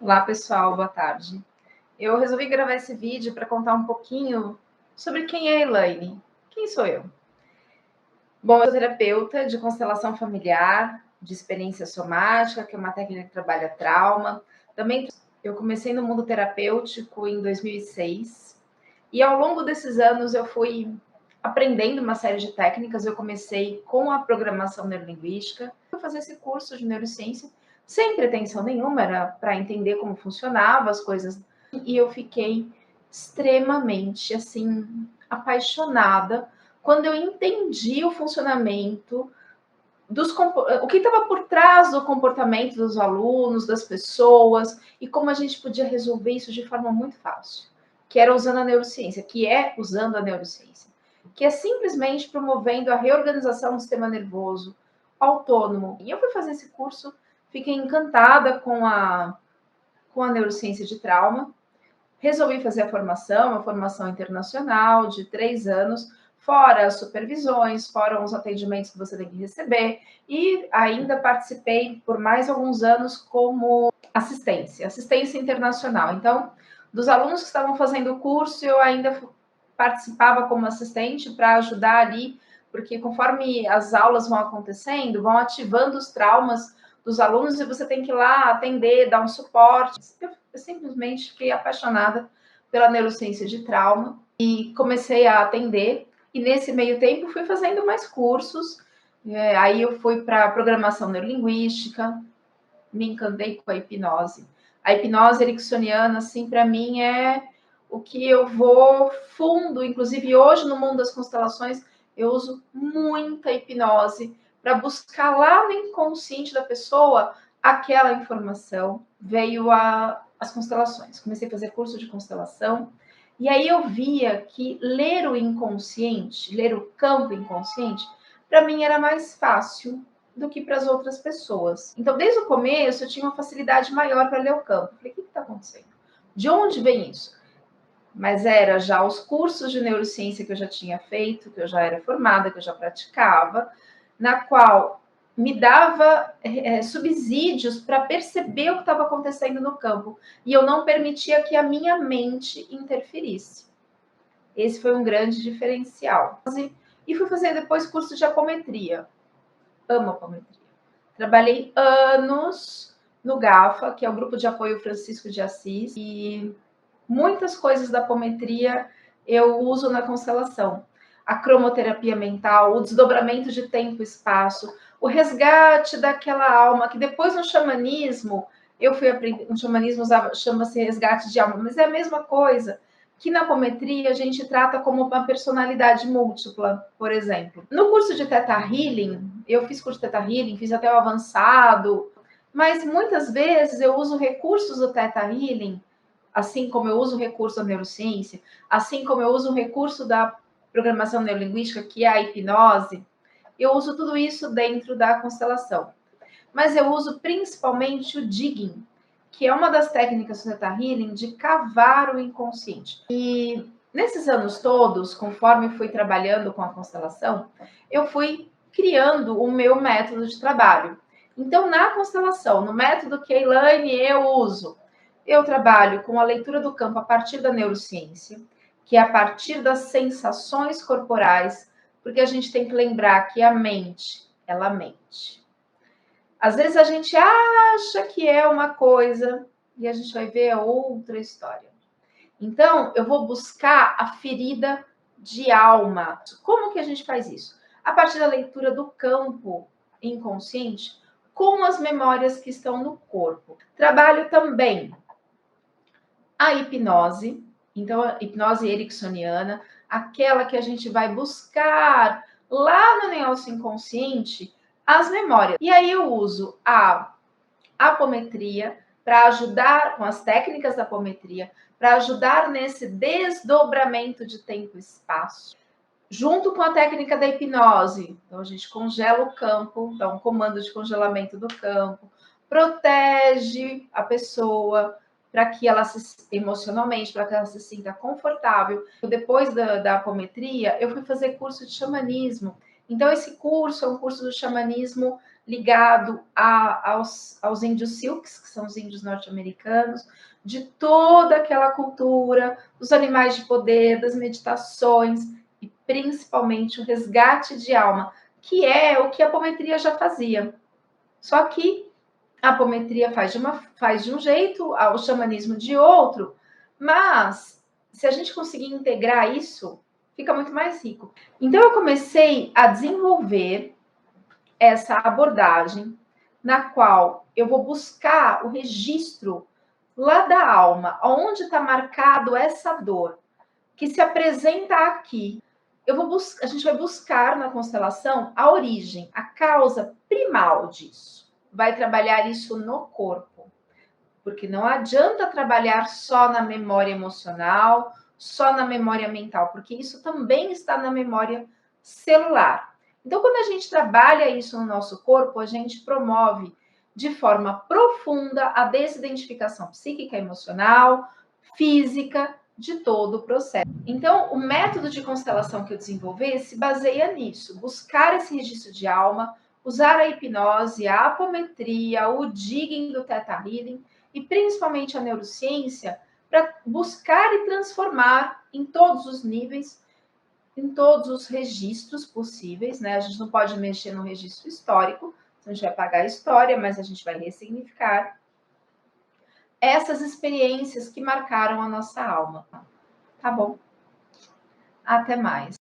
Olá, pessoal, boa tarde. Eu resolvi gravar esse vídeo para contar um pouquinho sobre quem é a Elaine. Quem sou eu? Bom, eu sou terapeuta de constelação familiar, de experiência somática, que é uma técnica que trabalha trauma. Também eu comecei no mundo terapêutico em 2006 e ao longo desses anos eu fui aprendendo uma série de técnicas. Eu comecei com a programação neurolinguística, fui fazer esse curso de neurociência sem pretensão nenhuma, era para entender como funcionava as coisas. E eu fiquei extremamente, assim, apaixonada quando eu entendi o funcionamento o que estava por trás do comportamento dos alunos, das pessoas, e como a gente podia resolver isso de forma muito fácil, que era usando a neurociência, que é simplesmente promovendo a reorganização do sistema nervoso autônomo. E eu fui fazer esse curso, fiquei encantada com a neurociência de trauma, resolvi fazer uma formação internacional de 3 anos, fora as supervisões, fora os atendimentos que você tem que receber, e ainda participei por mais alguns anos como assistência internacional. Então, dos alunos que estavam fazendo o curso, eu ainda participava como assistente para ajudar ali, porque conforme as aulas vão acontecendo, vão ativando os traumas dos alunos e você tem que ir lá atender, dar um suporte. Eu simplesmente fiquei apaixonada pela neurociência de trauma e comecei a atender. E nesse meio tempo fui fazendo mais cursos. Aí eu fui para programação neurolinguística, me encantei com a hipnose. A hipnose ericksoniana, assim, para mim é o que eu vou fundo. Inclusive, hoje, no mundo das constelações, eu uso muita hipnose para buscar lá no inconsciente da pessoa aquela informação. Veio as constelações. Comecei a fazer curso de constelação. E aí eu via que ler o inconsciente, ler o campo inconsciente, para mim era mais fácil do que para as outras pessoas. Então, desde o começo, eu tinha uma facilidade maior para ler o campo. Falei, o que está acontecendo? De onde vem isso? Mas era já os cursos de neurociência que eu já tinha feito, que eu já era formada, que eu já praticava, na qual me dava subsídios para perceber o que estava acontecendo no campo. E eu não permitia que a minha mente interferisse. Esse foi um grande diferencial. E fui fazer depois curso de apometria. Amo apometria. Trabalhei anos no GAFA, que é o Grupo de Apoio Francisco de Assis, e muitas coisas da apometria eu uso na constelação. A cromoterapia mental, o desdobramento de tempo e espaço, o resgate daquela alma, que depois no xamanismo, eu fui aprender, no xamanismo chama-se resgate de alma, mas é a mesma coisa que na apometria a gente trata como uma personalidade múltipla, por exemplo. No curso de Theta Healing, eu fiz curso de Theta Healing, fiz até o avançado, mas muitas vezes eu uso recursos do Theta Healing, assim como eu uso o recurso da neurociência, assim como eu uso o recurso da programação neurolinguística, que é a hipnose, eu uso tudo isso dentro da constelação. Mas eu uso principalmente o digging, que é uma das técnicas do Theta Healing de cavar o inconsciente. E nesses anos todos, conforme fui trabalhando com a constelação, eu fui criando o meu método de trabalho. Então, na constelação, no método que a Elaine eu uso, eu trabalho com a leitura do campo a partir da neurociência, que é a partir das sensações corporais, porque a gente tem que lembrar que a mente, ela mente. Às vezes a gente acha que é uma coisa e a gente vai ver outra história. Então, eu vou buscar a ferida de alma. Como que a gente faz isso? A partir da leitura do campo inconsciente com as memórias que estão no corpo. Trabalho também a hipnose, então a hipnose ericksoniana, aquela que a gente vai buscar lá no negócio inconsciente as memórias. E aí eu uso a apometria para ajudar com as técnicas da apometria, para ajudar nesse desdobramento de tempo e espaço, junto com a técnica da hipnose. Então a gente congela o campo, dá um comando de congelamento do campo, protege a pessoa para que ela emocionalmente, para que ela se sinta confortável. Depois da apometria, eu fui fazer curso de xamanismo. Então esse curso é um curso do xamanismo ligado aos índios Silks, que são os índios norte-americanos, de toda aquela cultura, dos animais de poder, das meditações e principalmente o resgate de alma, que é o que a apometria já fazia. Só que a apometria faz de um jeito, o xamanismo de outro, mas se a gente conseguir integrar isso, fica muito mais rico. Então eu comecei a desenvolver essa abordagem na qual eu vou buscar o registro lá da alma, onde está marcado essa dor que se apresenta aqui. A gente vai buscar na constelação a origem, a causa primal disso. Vai trabalhar isso no corpo, porque não adianta trabalhar só na memória emocional, só na memória mental, porque isso também está na memória celular. Então, quando a gente trabalha isso no nosso corpo, a gente promove de forma profunda a desidentificação psíquica, emocional, física de todo o processo. Então, o método de constelação que eu desenvolvi se baseia nisso, buscar esse registro de alma, usar a hipnose, a apometria, o digging do Theta Healing e principalmente a neurociência para buscar e transformar em todos os níveis, em todos os registros possíveis, né? A gente não pode mexer no registro histórico, a gente vai apagar a história, mas a gente vai ressignificar essas experiências que marcaram a nossa alma. Tá bom? Até mais.